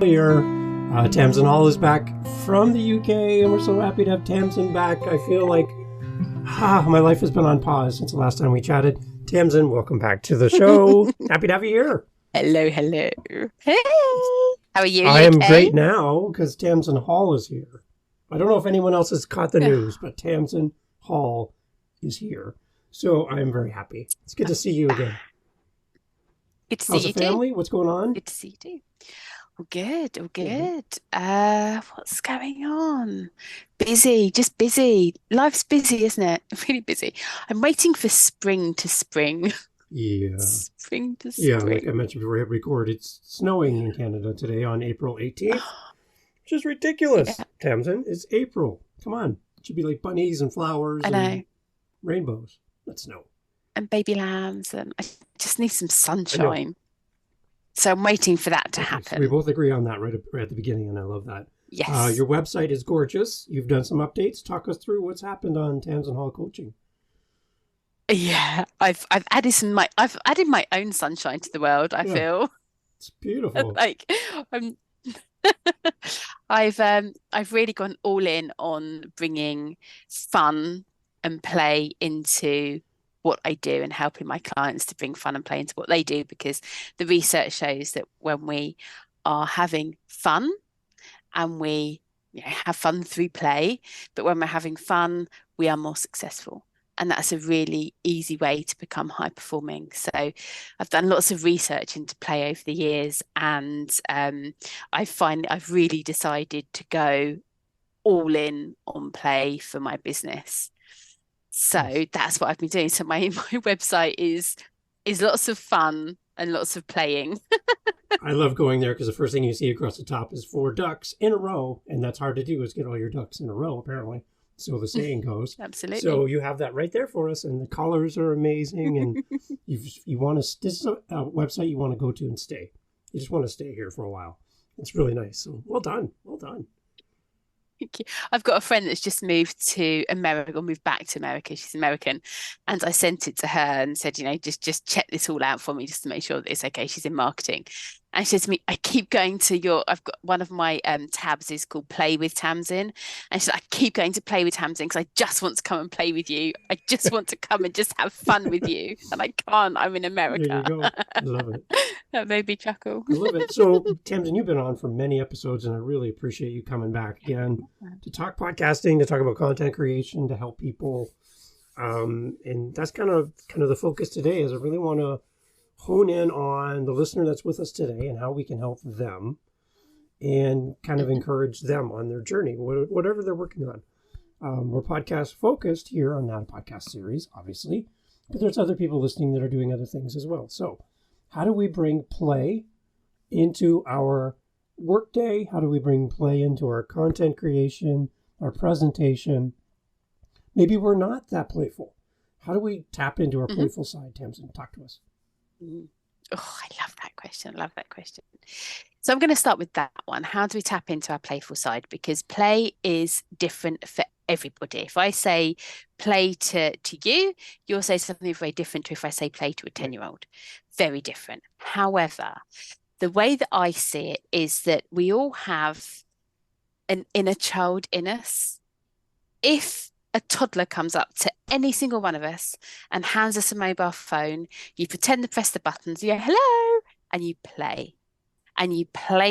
Here, Tamzin Hall is back from the UK, and we're so happy to have Tamzin back. I feel like my life has been on pause since the last time we chatted. Tamzin, welcome back to the show. Happy to have you here. Hello. Hey, how are you? I You am okay? great now because Tamzin Hall is here. I don't know if anyone else has caught the news, but Tamzin Hall is here. So I'm very happy. It's good to see you again. Good to see How's the you too. family? What's going on? Good to see you too. All good, all Yeah. good. What's going on? Busy, just busy. Life's busy, isn't it? Really busy. I'm waiting for spring to spring. Yeah. Spring to Yeah, like I spring. mentioned before we hit record, it's snowing in Canada today on April 18th, which is ridiculous. Yeah, Tamsin, it's April. Come on. It should be like bunnies and flowers I and know. rainbows. Not snow. And baby lambs, and I just need some I know. sunshine. So I'm waiting for that to Okay, so we happen. both agree on that right at the beginning, and I love that. Yes. Your website is gorgeous. You've done some updates. Talk us through what's happened on Tamsin Hall Coaching. Yeah, I've added I've added my own sunshine to the world, I Yeah, feel. it's beautiful. Like I'm I've really gone all in on bringing fun and play into what I do and helping my clients to bring fun and play into what they do because the research shows that when we are having fun and we have fun through play, but when we're having fun, we are more successful. And that's a really easy way to become high performing. So I've done lots of research into play over the years, and I've really decided to go all in on play for my business. Nice. So that's what I've been doing. So my my website is lots of fun and lots of playing. I love going there because the first thing you see across the top is four ducks in a row, and that's hard to do is get all your ducks in a row, apparently. So the saying goes. So Absolutely. you have that right there for us, and the colors are amazing. And you want to this is a website you want to go to and stay. You just want to stay here for a while. It's really nice. So well done, well done. Thank you. I've got a friend that's just moved to America or moved back to America. She's American. And I sent it to her and said, just check this all out for me just to make sure that it's okay. She's in marketing. And she said to me, I keep going to I've got one of my tabs is called Play with Tamzin. And she said, I keep going to Play with Tamzin because I just want to come and play with you. I just want to come and just have fun with you. And I can't, I'm in There you America. go. I love it. That made me chuckle. I love it. So, Tamsin, you've been on for many episodes, and I really appreciate you coming back again to talk podcasting, to talk about content creation, to help people. And that's kind of the focus today. Is I really want to hone in on the listener that's with us today and how we can help them, and kind of encourage them on their journey, whatever they're working on. We're podcast focused here on that podcast series, obviously, but there's other people listening that are doing other things as well. So, how do we bring play into our workday? How do we bring play into our content creation, our presentation? Maybe we're not that playful. How do we tap into our Mhm. playful side, Tamsin? Talk to us. Mm. Oh, I love that question. I love that question. So I'm going to start with that one. How do we tap into our playful side? Because play is different for everybody. If I say play to you, you'll say something very different to if I say play to a Right. 10-year-old. Very different. However, the way that I see it is that we all have an inner child in us. If a toddler comes up to any single one of us and hands us a mobile phone, you pretend to press the buttons, you go, hello, and you play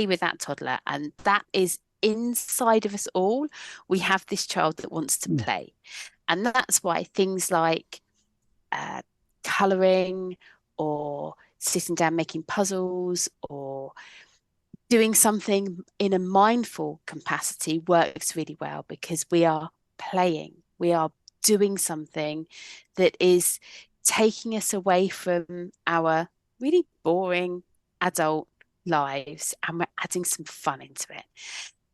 with that toddler. And that is inside of us all. We have this child that wants to Mm. play. And that's why things like uh, coloring or sitting down making puzzles or doing something in a mindful capacity works really well because we are playing. We are doing something that is taking us away from our really boring adult lives and we're adding some fun into it.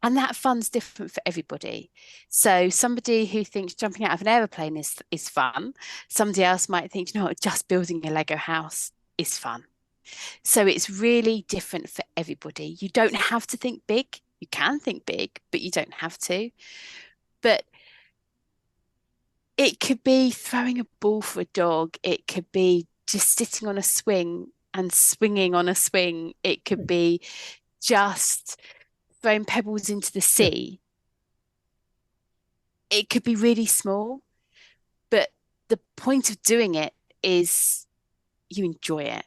And that fun's different for everybody. So somebody who thinks jumping out of an aeroplane is fun, somebody else might think, just building a Lego house is fun. So it's really different for everybody. You don't have to think big. You can think big, but you don't have to. But it could be throwing a ball for a dog. It could be just sitting on a swing and swinging on a swing. It could Right. be just throwing pebbles into the sea. It could be really small, but the point of doing it is you enjoy it.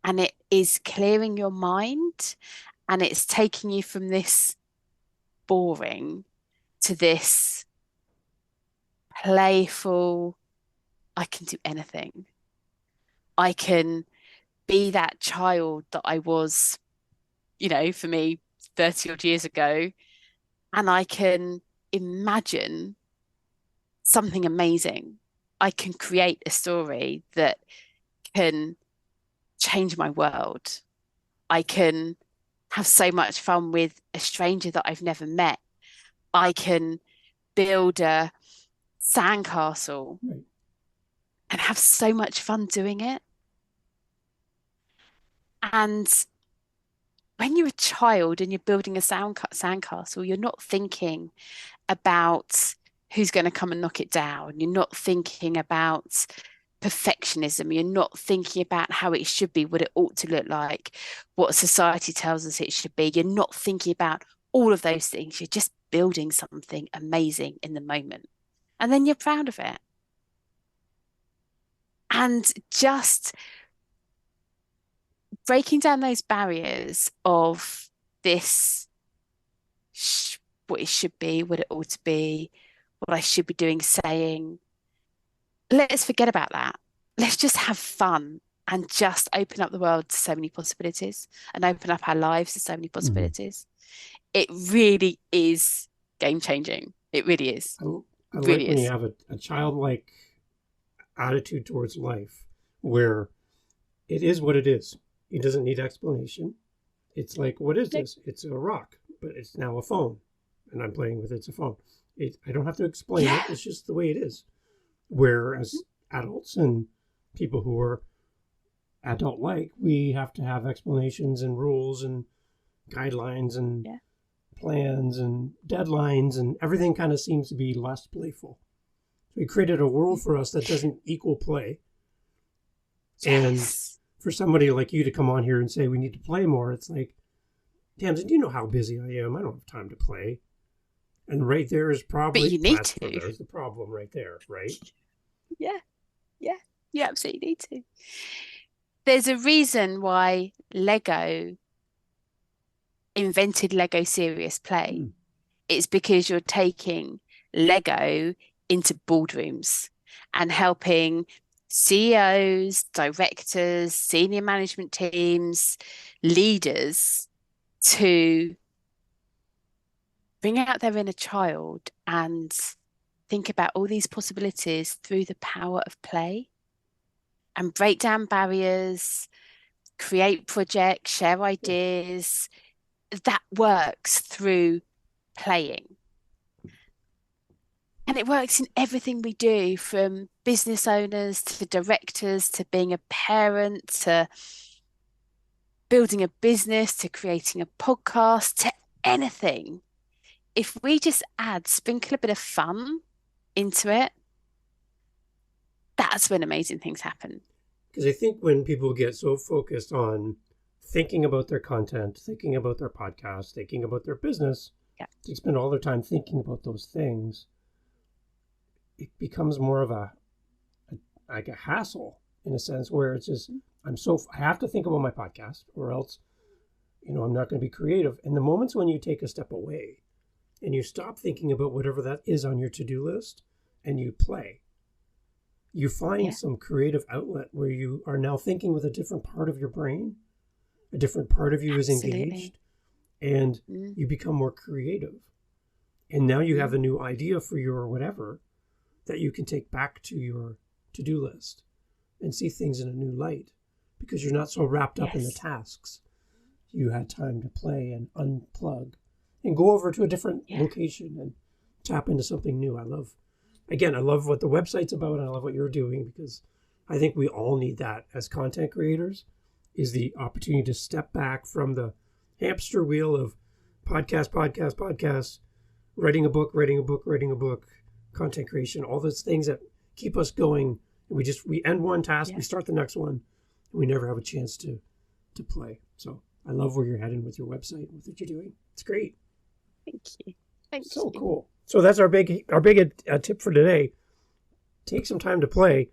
And it is clearing your mind, and it's taking you from this boring to this playful, I can do anything. I can be that child that I was, for me, 30 odd years ago, and I can imagine something amazing. I can create a story that can change my world. I can have so much fun with a stranger that I've never met. I can build a sandcastle and have so much fun doing it. And when you're a child and you're building a sandcastle, you're not thinking about who's going to come and knock it down. You're not thinking about perfectionism. You're not thinking about how it should be, what it ought to look like, what society tells us it should be. You're not thinking about all of those things. You're just building something amazing in the moment. And then you're proud of it. And just breaking down those barriers of this, what it should be, what it ought to be, what I should be doing, saying. Let's forget about that. Let's just have fun and just open up the world to so many possibilities and open up our lives to so many possibilities. It really is game changing. It really is. I like when you have a childlike attitude towards life where it is what it is. It doesn't need explanation. It's like, what is this? It's a rock, but it's now a phone, and I'm playing with it. It's a phone. I don't have to explain it. It's just the way it is. Whereas adults and people who are adult-like, we have to have explanations and rules and guidelines and plans and deadlines, and everything kind of seems to be less playful. So we created a world for us that doesn't equal play. And for somebody like you to come on here and say we need to play more, it's like, Tamzin, do you know how busy I am? I don't have time to play. And right there is probably, but you need to. There's the problem right there, right? Yeah, you absolutely need to. There's a reason why Lego invented Lego Serious Play. It's because you're taking Lego into boardrooms and helping CEOs, directors, senior management teams, leaders to bring out their inner child and think about all these possibilities through the power of play and break down barriers, create projects, share ideas. That works through playing. And it works in everything we do, from business owners to directors to being a parent to building a business to creating a podcast to anything. If we just sprinkle a bit of fun into it, that's when amazing things happen. Because I think when people get so focused on thinking about their content, thinking about their podcast, thinking about their business, they spend all their time thinking about those things. It becomes more of a hassle in a sense, where it's just, I have to think about my podcast or else, I'm not going to be creative. And the moments when you take a step away and you stop thinking about whatever that is on your to-do list and you play, you find some creative outlet where you are now thinking with a different part of your brain. A different part of you is engaged, and you become more creative. And now you have a new idea for your whatever that you can take back to your to-do list and see things in a new light, because you're not so wrapped up in the tasks. You had time to play and unplug and go over to a different location and tap into something new. I love what the website's about, and I love what you're doing, because I think we all need that as content creators, is the opportunity to step back from the hamster wheel of podcast, writing a book, content creation, all those things that keep us going. And we end one task, we start the next one, and we never have a chance to play. So I love where you're heading with your website, with what you're doing. It's great. Thank you. Thank So you. cool. So that's our big tip for today. Take some time to play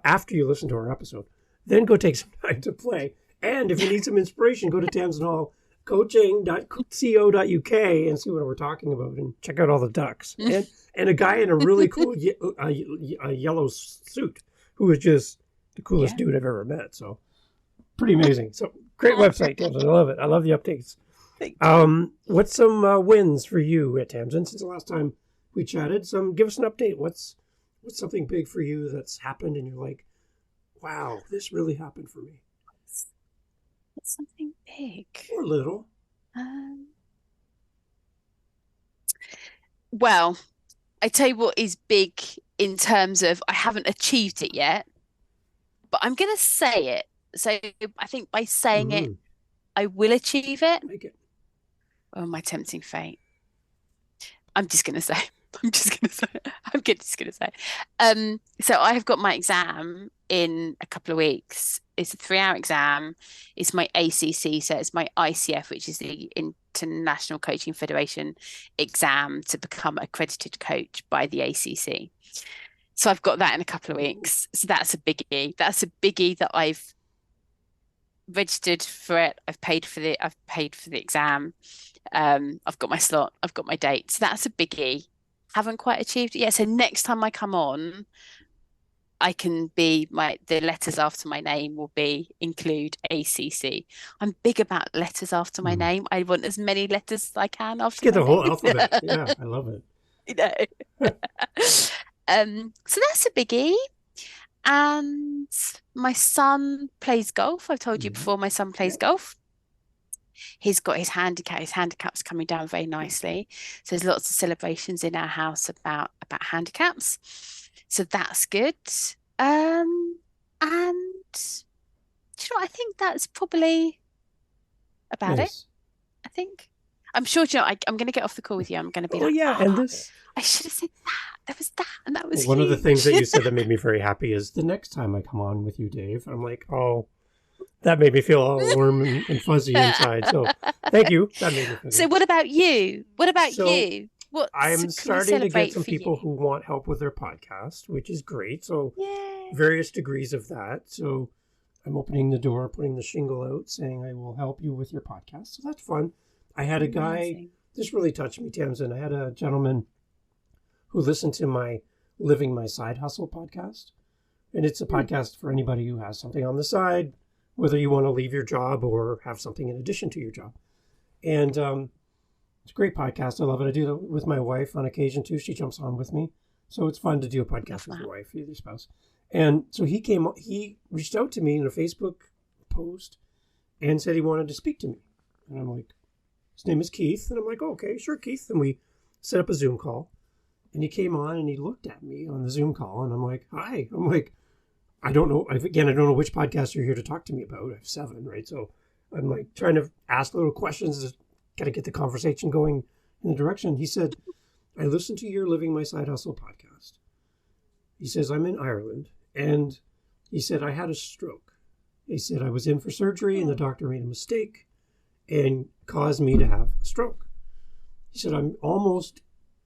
after you listen to our episode. Then go take some time to play. And if you need some inspiration, go to tamzinhallcoaching.co.uk and see what we're talking about and check out all the ducks. And a guy in a really cool yellow suit who is just the coolest dude I've ever met. So pretty amazing. So great website, Tamzin. I love it. I love the updates. What's some wins for you at Tamzin since the last time we chatted? Give us an update. What's something big for you that's happened and you're like, wow, this really happened for me? It's something big or little. Well, I tell you what is big in terms of I haven't achieved it yet, but I'm going to say it. So I think by saying it, I will achieve it. Like it. Oh, my tempting fate. I'm just going to say. I'm just going to say. So I have got my exam in a couple of weeks. It's a 3-hour exam. It's my ACC, so it's my ICF, which is the International Coaching Federation exam to become accredited coach by the ACC. So I've got that in a couple of weeks. So that's a biggie. That's a biggie that I've registered for it. I've paid for the exam. I've got my slot. I've got my date. So that's a biggie. Haven't quite achieved it yet. So next time I come on, I can be the letters after my name will include ACC. I'm big about letters after my name. I want as many letters as I can after Get my the whole name. alphabet. Yeah, I love it. So that's a biggie. And my son plays golf. I've told you before, my son plays golf. He's got his handicap. His handicap's coming down very nicely. So there's lots of celebrations in our house about handicaps. So that's good. And do you know what? I think that's probably about it. I think. I'm sure, you know, I'm going to get off the call with you. I'm going to be and this. I should have said that. There was that, and that was one huge. of the things that you said that made me very happy is the next time I come on with you, Dave. I'm like, oh, that made me feel all warm and fuzzy inside. So thank you. That made me feel So what about you? What about you? What I'm starting to get some people who want help with their podcast, which is great. So various degrees of that. So I'm opening the door, putting the shingle out, saying I will help you with your podcast. So that's fun. I had a guy, this really touched me, Tamzin. I had a gentleman who listened to my Living My Side Hustle podcast. And it's a podcast for anybody who has something on the side, whether you want to leave your job or have something in addition to your job. And it's a great podcast. I love it. I do it with my wife on occasion too. She jumps on with me. So it's fun to do a podcast with your wife, your spouse. And so he reached out to me in a Facebook post and said he wanted to speak to me. And I'm like, his name is Keith. And I'm like, oh, okay, sure, Keith. And we set up a Zoom call. And he came on and he looked at me on the Zoom call. And I'm like, hi. I'm like, I don't know. I don't know which podcast you're here to talk to me about. I have 7, right? So I'm like trying to ask little questions to kind of get the conversation going in the direction. He said, I listened to your Living My Side Hustle podcast. He says, I'm in Ireland. And he said, I had a stroke. He said, I was in for surgery and the doctor made a mistake and caused me to have a stroke. He said, I'm almost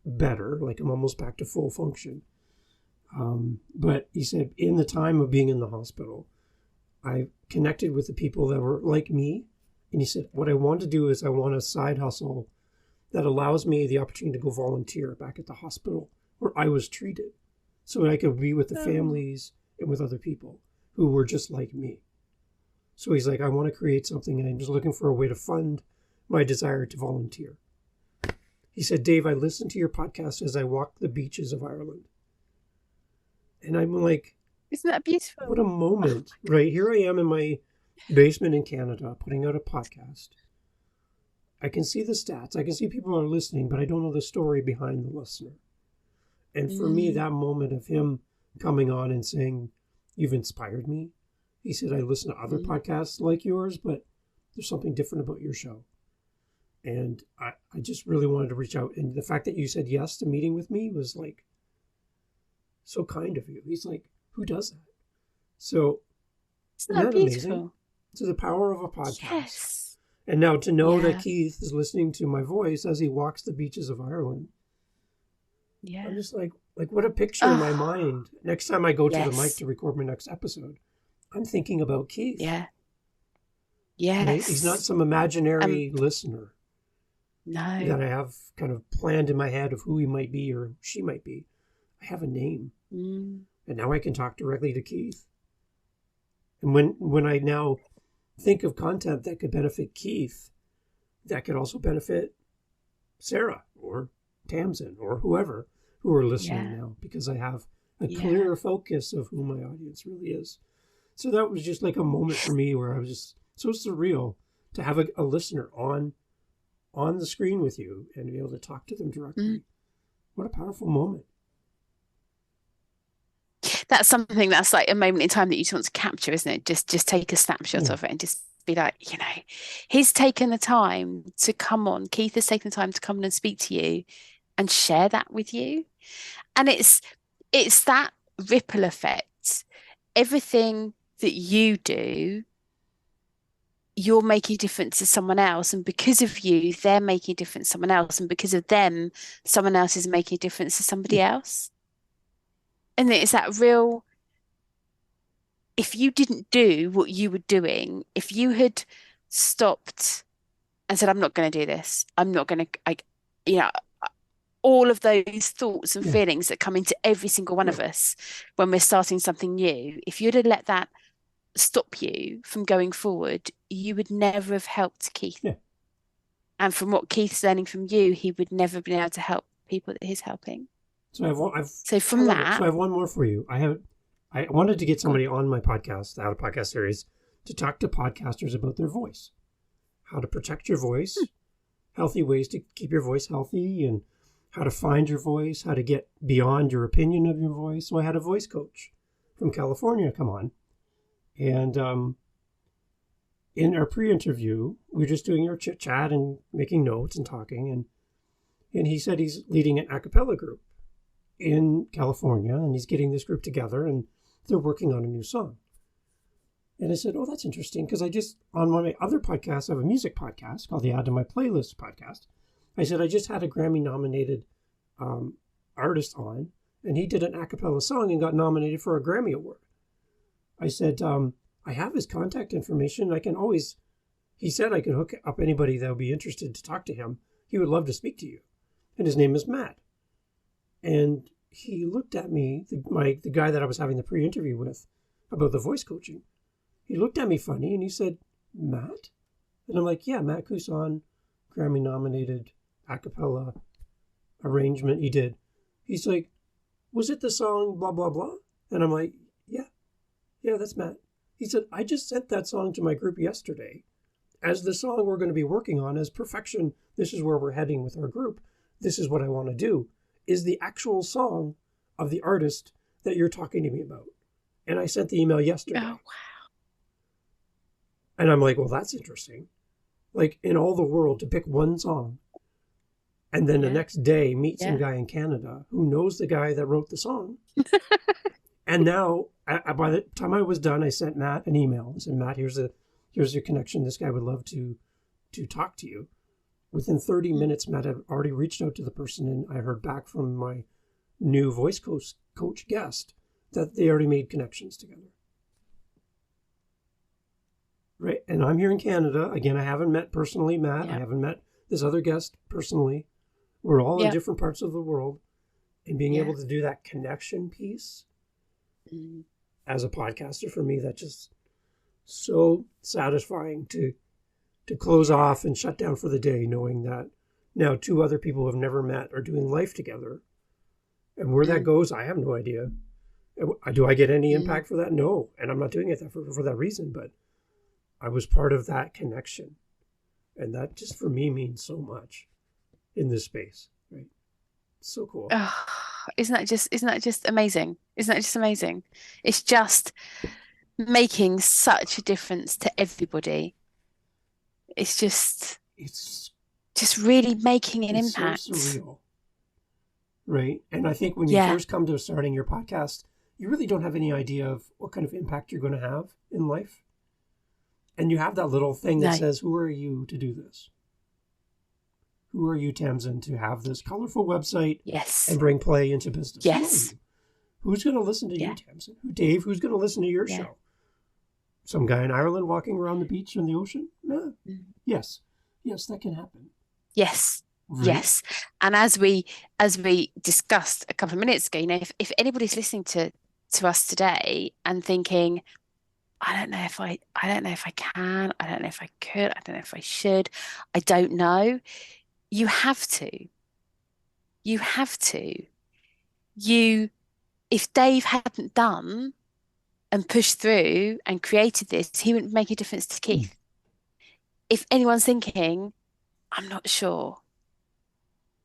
better, like I'm almost back to full function. But he said, in the time of being in the hospital, I connected with the people that were like me. And he said, what I want to do is I want a side hustle that allows me the opportunity to go volunteer back at the hospital where I was treated so I could be with the families and with other people who were just like me. So he's like, I want to create something and I'm just looking for a way to fund my desire to volunteer. He said, Dave, I listened to your podcast as I walked the beaches of Ireland. And I'm like, isn't that beautiful? What a moment, right? Here I am in my basement in Canada putting out a podcast. I can see the stats. I can see people are listening, but I don't know the story behind the listener. And for me, that moment of him coming on and saying, you've inspired me. He said, I listen to other podcasts like yours, but there's something different about your show. And I just really wanted to reach out. And the fact that you said yes to meeting with me was like so kind of you. He's like, who does that? So isn't that beautiful? Amazing? So the power of a podcast. Yes. And now to know that Yeah. Keith is listening to my voice as he walks the beaches of Ireland, Yeah. I'm just like what a picture in my Oh, mind. Next time I go to the mic yes. to record my next episode, I'm thinking about Keith. Yeah. Right? He's not Yes. some imaginary listener No. that I have kind of planned in my head of who he might be or she might be. I have a name. Mm. And now I can talk directly to Keith. And when I now think of content that could benefit Keith, that could also benefit Sarah or Tamzin or whoever who are listening Yeah. now, because I have a Yeah. clearer focus of who my audience really is. So that was just like a moment for me where I was just so surreal to have a listener on the screen with you and be able to talk to them directly. Mm. What a powerful moment. That's something that's like a moment in time that you just want to capture, isn't it? Just take a snapshot of it and just be like, he's taken the time to come on. Keith has taken the time to come on and speak to you and share that with you. And it's that ripple effect. Everything that you do, you're making a difference to someone else. And because of you, they're making a difference to someone else. And because of them, someone else is making a difference to somebody else. And it's that real, if you didn't do what you were doing, if you had stopped and said, I'm not going to do this, I'm not going to, all of those thoughts and feelings that come into every single one of us when we're starting something new, if you'd have let that stop you from going forward, you would never have helped Keith. Yeah. And from what Keith's learning from you, he would never have been able to help people that he's helping. So I have one more for you. I wanted to get somebody on my podcast, the How to Podcast series, to talk to podcasters about their voice, how to protect your voice, healthy ways to keep your voice healthy, and how to find your voice, how to get beyond your opinion of your voice. So I had a voice coach from California come on. And in our pre-interview, we were just doing our chit-chat and making notes and talking. And he said he's leading an a cappella group in California, and he's getting this group together, and they're working on a new song. And I said, oh, that's interesting, because on one of my other podcasts, I have a music podcast called the Add to My Playlist podcast. I said, I just had a Grammy-nominated artist on, and he did an a cappella song and got nominated for a Grammy Award. I said, I have his contact information. He said I could hook up anybody that would be interested to talk to him. He would love to speak to you. And his name is Matt. And he looked at me, the guy that I was having the pre-interview with about the voice coaching. He looked at me funny and he said, Matt? And I'm like, yeah, Matt Couson, Grammy-nominated a cappella arrangement he did. He's like, was it the song blah, blah, blah? And I'm like, yeah, that's Matt. He said, I just sent that song to my group yesterday as the song we're going to be working on as perfection. This is where we're heading with our group. This is what I want to do, is the actual song of the artist that you're talking to me about. And I sent the email yesterday. Oh, wow. And I'm like, well, that's interesting. Like, in all the world, to pick one song and then the next day meet some guy in Canada who knows the guy that wrote the song. And now, by the time I was done, I sent Matt an email. I said, Matt, here's your connection. This guy would love to talk to you. Within 30 minutes, Matt had already reached out to the person, and I heard back from my new voice coach guest that they already made connections together. Right, and I'm here in Canada. Again, I haven't met personally Matt. Yeah. I haven't met this other guest personally. We're all in different parts of the world. And being able to do that connection piece as a podcaster, for me, that's just so satisfying to close off and shut down for the day, knowing that now two other people who have never met are doing life together. And where that goes, I have no idea. Do I get any impact for that? No. And I'm not doing it for that reason, but I was part of that connection. And that just for me means so much in this space, right? It's so cool. Oh, isn't that just amazing? Isn't that just amazing? It's just making such a difference to everybody. It's just really making an impact. So surreal. Right. And I think when you first come to starting your podcast, you really don't have any idea of what kind of impact you're going to have in life. And you have that little thing that No. says, who are you to do this? Who are you, Tamzin, to have this colorful website Yes. and bring play into business? Who are Yes. you? Who's going to listen to you, Yeah. Tamzin? Dave, who's going to listen to your Yeah. show? Some guy in Ireland walking around the beach in the ocean? No. Yes. Yes, that can happen. Yes. Right? Yes. And as we discussed a couple of minutes ago, if anybody's listening to us today and thinking, I don't know if I can, I don't know if I could, I don't know if I should, I don't know. You have to. You have to. If Dave hadn't done and pushed through and created this, he wouldn't make a difference to Keith. If anyone's thinking, I'm not sure,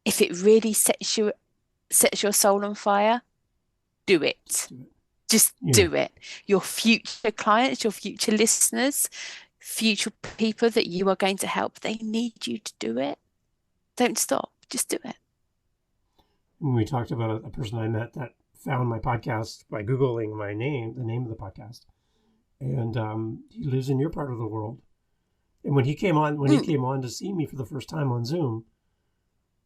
if it really sets your soul on fire, do it. Just do it. Your future clients, your future listeners, future people that you are going to help, they need you to do it. Don't stop. Just do it. When we talked about a person I met that found my podcast by Googling the name of the podcast, and he lives in your part of the world. And when he came on to see me for the first time on Zoom,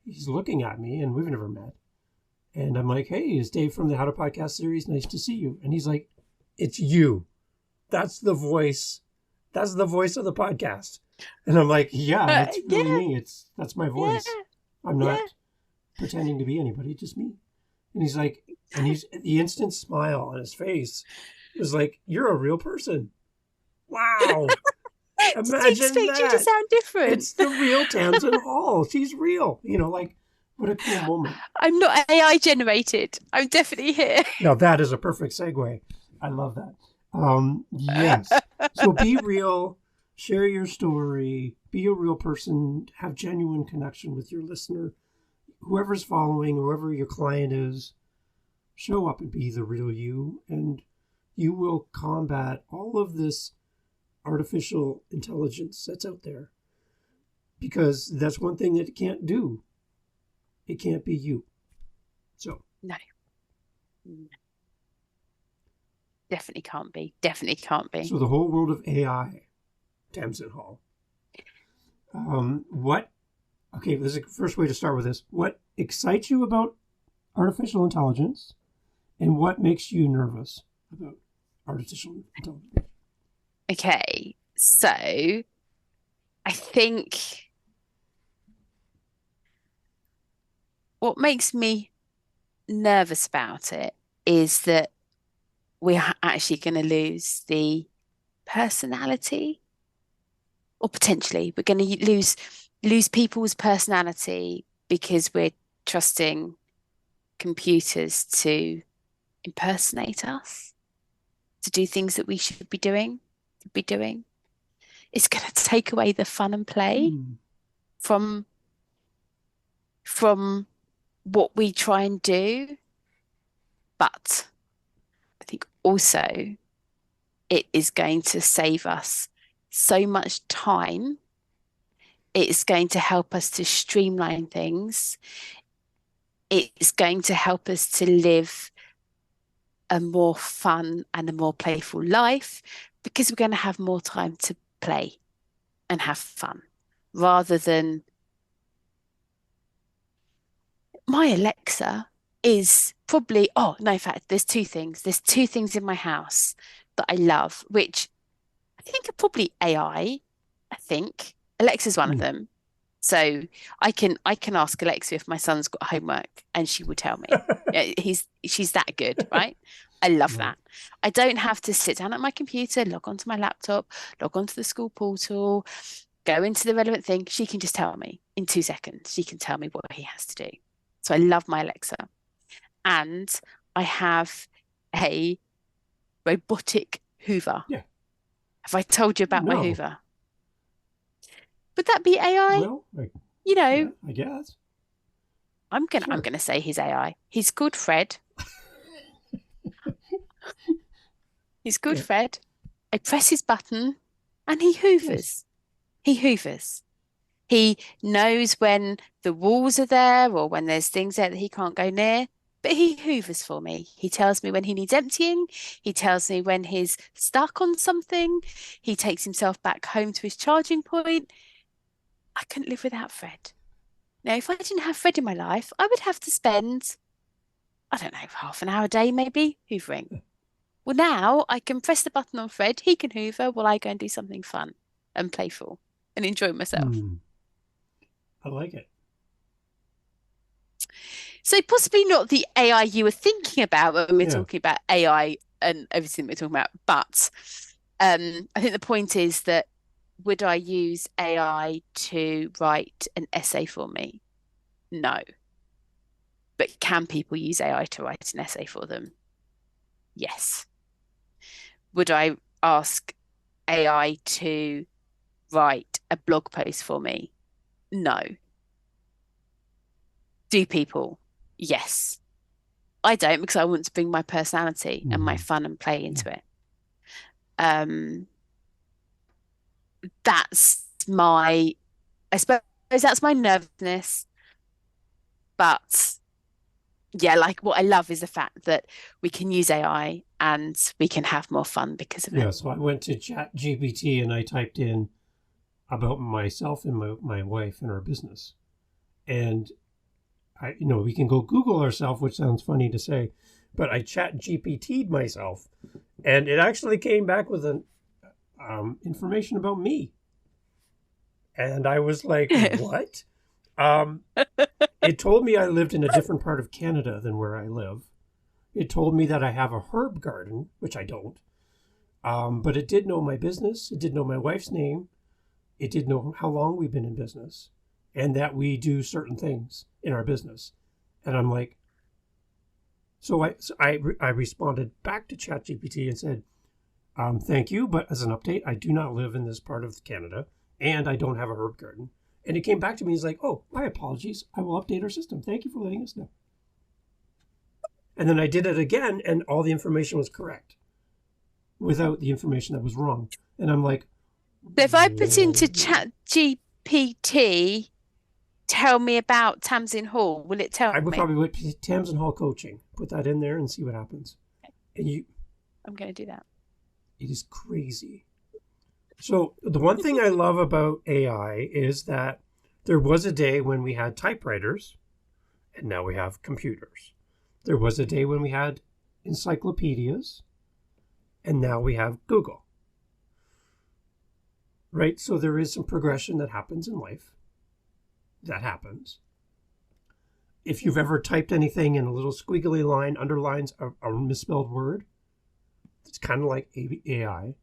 he's looking at me, and we've never met. And I'm like, hey, it's Dave from the How to Podcast series. Nice to see you. And he's like, it's you. That's the voice. That's the voice of the podcast. And I'm like, yeah, it's really me. That's my voice. Yeah. I'm not pretending to be anybody, just me. And he's like, the instant smile on his face was like, you're a real person. Wow. Imagine Did you expect you to sound different? It's the real Tamzin Hall. She's real. What a cool moment. I'm not AI generated. I'm definitely here. Now that is a perfect segue. I love that. Yes. So be real, share your story, be a real person, have genuine connection with your listener. Whoever's following, whoever your client is, show up and be the real you, and you will combat all of this artificial intelligence that's out there. Because that's one thing that it can't do. It can't be you. So. No. Definitely can't be. Definitely can't be. So the whole world of AI, Tamzin Hall. This is the first way to start with this. What excites you about artificial intelligence, and what makes you nervous about artificial intelligence? Okay, so I think what makes me nervous about it is that we're actually going to lose the personality, or potentially we're going to lose people's personality because we're trusting computers to impersonate us, to do things that we should be doing. It's going to take away the fun and play from what we try and do. But I think also it is going to save us so much time. It's going to help us to streamline things. It's going to help us to live a more fun and a more playful life, because we're going to have more time to play and have fun, rather than my Alexa is probably, in fact, there's two things. There's two things in my house that I love, which I think are probably AI. I think Alexa's one of them. So I can ask Alexa if my son's got homework, and she will tell me. She's that good, right? I love that. I don't have to sit down at my computer, log onto my laptop, log onto the school portal, go into the relevant thing. She can just tell me in 2 seconds. She can tell me what he has to do. So I love my Alexa. And I have a robotic Hoover. Yeah. Have I told you about my Hoover? Would that be AI? Well, I guess. I'm gonna say he's AI. He's called Fred. Fred. I press his button and he hoovers. Yes. He hoovers. He knows when the walls are there or when there's things there that he can't go near, but he hoovers for me. He tells me when he needs emptying. He tells me when he's stuck on something. He takes himself back home to his charging point. I couldn't live without Fred. Now, if I didn't have Fred in my life, I would have to spend, I don't know, half an hour a day maybe hoovering. Well, now I can press the button on Fred. He can hoover while I go and do something fun and playful and enjoy myself. I like it. So possibly not the AI you were thinking about when we're talking about AI and everything we're talking about, but I think the point is that would I use AI to write an essay for me? No. But can people use AI to write an essay for them? Yes. Would I ask AI to write a blog post for me? No. Do people? Yes. I don't, because I want to bring my personality and my fun and play into it. That's my, I suppose that's my nervousness. But yeah, like what I love is the fact that we can use AI and we can have more fun because of it. Yeah, so I went to ChatGPT and I typed in about myself and my wife and our business. And we can go Google ourselves, which sounds funny to say, but I ChatGPT'd myself, and it actually came back with an information about me. And I was like, what? It told me I lived in a different part of Canada than where I live. It told me that I have a herb garden, which I don't. But it did know my business. It did know my wife's name. It did know how long we've been in business and that we do certain things in our business. And I'm like, so I responded back to ChatGPT and said, thank you, but as an update, I do not live in this part of Canada and I don't have a herb garden. And it came back to me. He's like, oh, my apologies. I will update our system. Thank you for letting us know. And then I did it again, and all the information was correct without the information that was wrong. And I'm like, so if I put into ChatGPT, tell me about Tamzin Hall, will it tell me? I would probably put Tamzin Hall coaching. Put that in there and see what happens. And I'm going to do that. It is crazy. So the one thing I love about AI is that there was a day when we had typewriters, and now we have computers. There was a day when we had encyclopedias, and now we have Google. Right? So there is some progression that happens in life. That happens. If you've ever typed anything and a little squiggly line underlines a misspelled word, it's kind of like AI.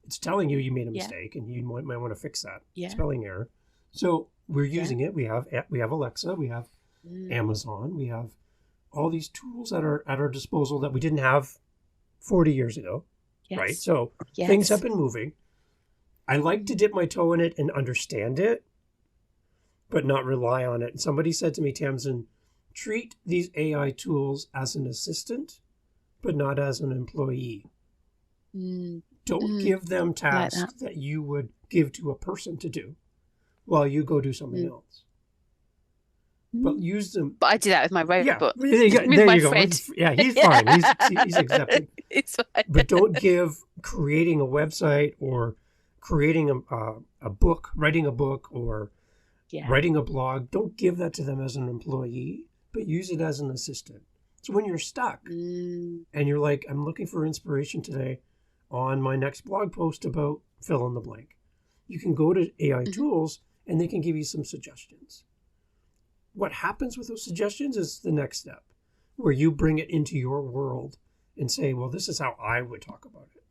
It's telling you made a mistake and you might want to fix that spelling error. So we're using it. We have Alexa, we have Amazon, we have all these tools at our disposal that we didn't have 40 years ago. Yes. Right? So things have been moving. I like to dip my toe in it and understand it, but not rely on it. And somebody said to me, Tamzin, treat these AI tools as an assistant, but not as an employee. Don't give them tasks that you would give to a person to do while you go do something else. But use them. But I do that with my robot. Yeah, there you go. Yeah, he's fine. He's accepting. It's fine. But don't give creating a website or creating a book, writing a book or writing a blog. Don't give that to them as an employee, but use it as an assistant. So when you're stuck and you're like, I'm looking for inspiration today on my next blog post about fill in the blank, you can go to AI tools and they can give you some suggestions. What happens with those suggestions is the next step, where you bring it into your world and say, well, this is how I would talk about it.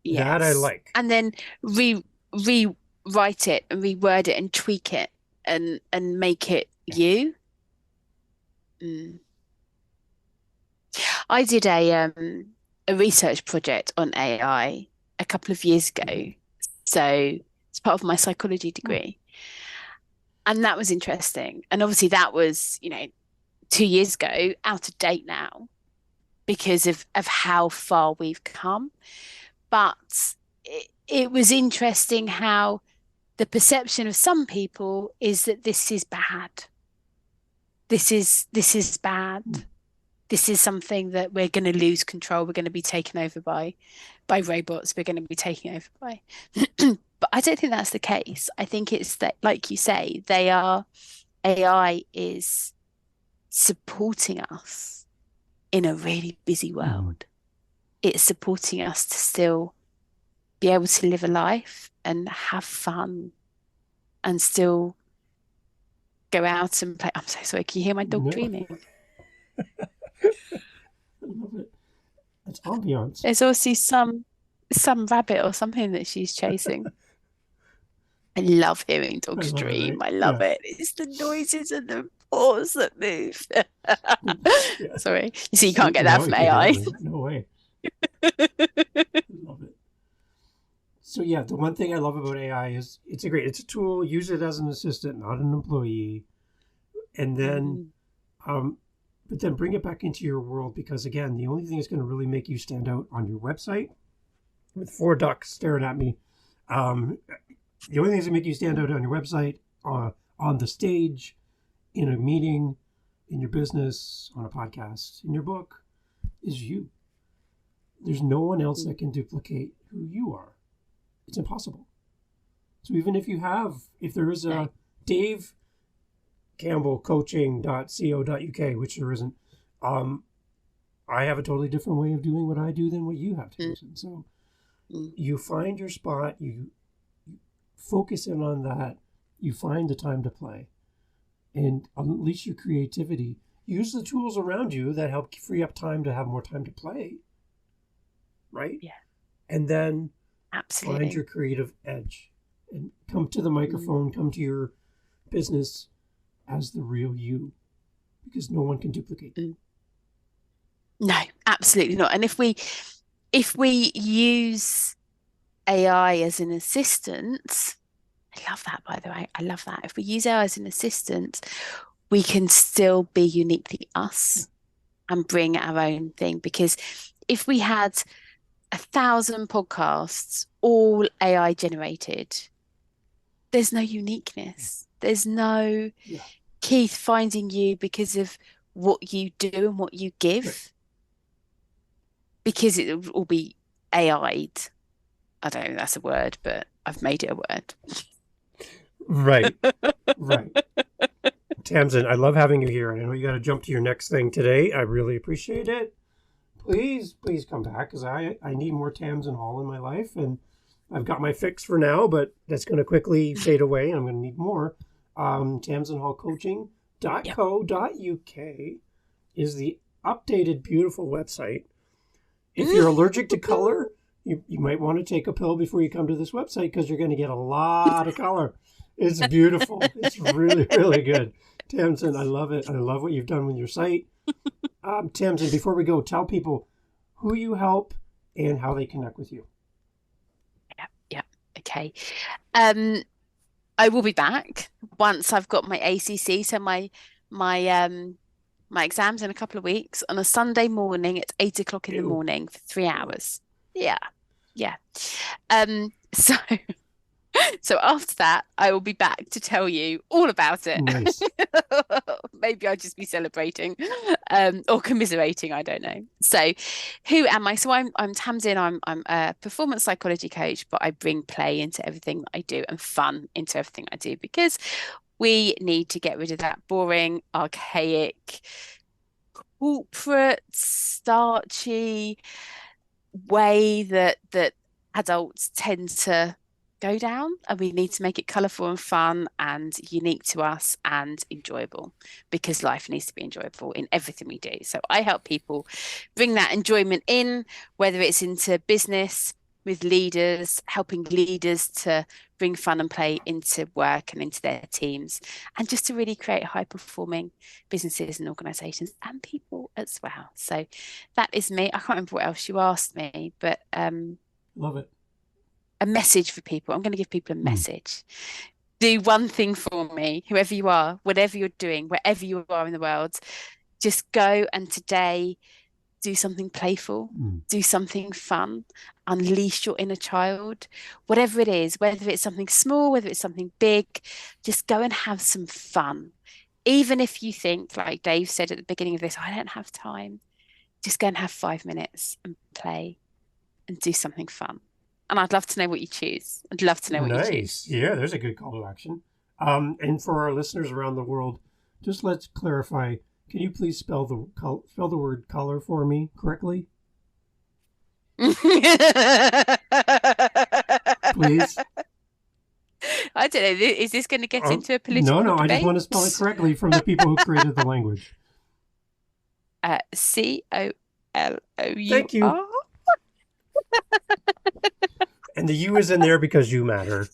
Yes. That I like. And then rewrite it and reword it and tweak it and make it you. I did a research project on AI a couple of years ago. So it's part of my psychology degree. And that was interesting. And obviously that was, 2 years ago, out of date now because of how far we've come. But it was interesting how the perception of some people is that this is bad. this is bad. This is something that we're going to lose control. We're going to be taken over by robots. We're going to be taken over by. But I don't think that's the case. I think it's that, like you say, AI is supporting us in a really busy world. It's supporting us to still be able to live a life and have fun and still go out and play. I'm so sorry. Can you hear my dog dreaming? I love it. It's ambiance. There's also some rabbit or something that she's chasing. I love hearing dogs dream. Right? I love it. It's the noises and the paws that move. Sorry. You see, you can't get that from AI. No way. Love it. So yeah, the one thing I love about AI is it's a tool. Use it as an assistant, not an employee. And then, but then bring it back into your world, because again, the only thing that's going to really make you stand out on your website, with 4 ducks staring at me, the only things that make you stand out on your website, on the stage, in a meeting, in your business, on a podcast, in your book, is you. There's no one else that can duplicate who you are. It's impossible. So even if there is a Dave Campbell coaching.co.uk, which there isn't, I have a totally different way of doing what I do than what you have to. So you find your spot, you focus in on that, you find the time to play, and unleash your creativity. Use the tools around you that help free up time to have more time to play. Right? Yeah. And then absolutely find your creative edge and come to the microphone, come to your business as the real you, because no one can duplicate it. No, absolutely not. And if we use AI as an assistant, I love that, by the way. I love that. If we use AI as an assistant, we can still be uniquely us and bring our own thing. Because if we had 1,000 podcasts, all AI generated, there's no uniqueness. There's no Keith finding you because of what you do and what you give, because it will be AI'd. I don't know if that's a word, but I've made it a word. Right. Tamzin, I love having you here. I know you got to jump to your next thing today. I really appreciate it. Please come back, because I need more Tamzin Hall in my life, and I've got my fix for now, but that's going to quickly fade away, and I'm going to need more. TamzinHallCoaching.co.uk is the updated, beautiful website. If you're allergic to color, you might want to take a pill before you come to this website, because you're going to get a lot of color. It's beautiful. It's really, really good. Tamzin, I love it. I love what you've done with your site. Tamzin, before we go, tell people who you help and how they connect with you. Yeah. Okay. I will be back once I've got my ACC, so my exams in a couple of weeks, on a Sunday morning at 8 o'clock in the morning for 3 hours. Yeah. So after that, I will be back to tell you all about it. Nice. Maybe I'll just be celebrating, or commiserating. I don't know. So, who am I? So I'm Tamzin. I'm a performance psychology coach, but I bring play into everything that I do and fun into everything I do, because we need to get rid of that boring, archaic, corporate, starchy way that adults tend to go down, and we need to make it colourful and fun and unique to us and enjoyable, because life needs to be enjoyable in everything we do. So I help people bring that enjoyment in, whether it's into business with leaders, helping leaders to bring fun and play into work and into their teams, and just to really create high performing businesses and organizations and people as well. So that is me. I can't remember what else you asked me, but love it. A message for people. I'm going to give people a message. Do one thing for me, whoever you are, whatever you're doing, wherever you are in the world. Just go and today do something playful, do something fun, unleash your inner child, whatever it is, whether it's something small, whether it's something big, just go and have some fun. even if you think, like Dave said at the beginning of this, I don't have time, just go and have 5 minutes and play and do something fun. And I'd love to know what you choose. I'd love to know what you choose. Nice. Yeah, there's a good call to action. And for our listeners around the world, just let's clarify. Can you please spell the word color for me correctly? Please. I don't know. Is this going to get into a political No, debate? I just want to spell it correctly from the people who created the language. COLOUR. Thank you. And the U is in there because you matter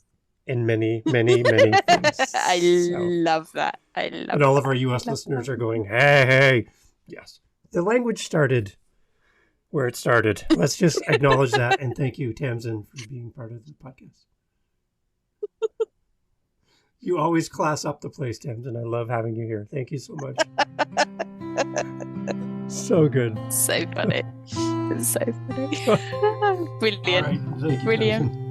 in many, many, many things. I love that. I love And all of our US listeners are going, hey. Yes. The language started where it started. Let's just acknowledge that. And thank you, Tamzin, for being part of the podcast. You always class up the place, Tamzin. I love having you here. Thank you so much. So good. So funny. It's so funny. Brilliant. All right. Thank you, Brilliant. Tamzin.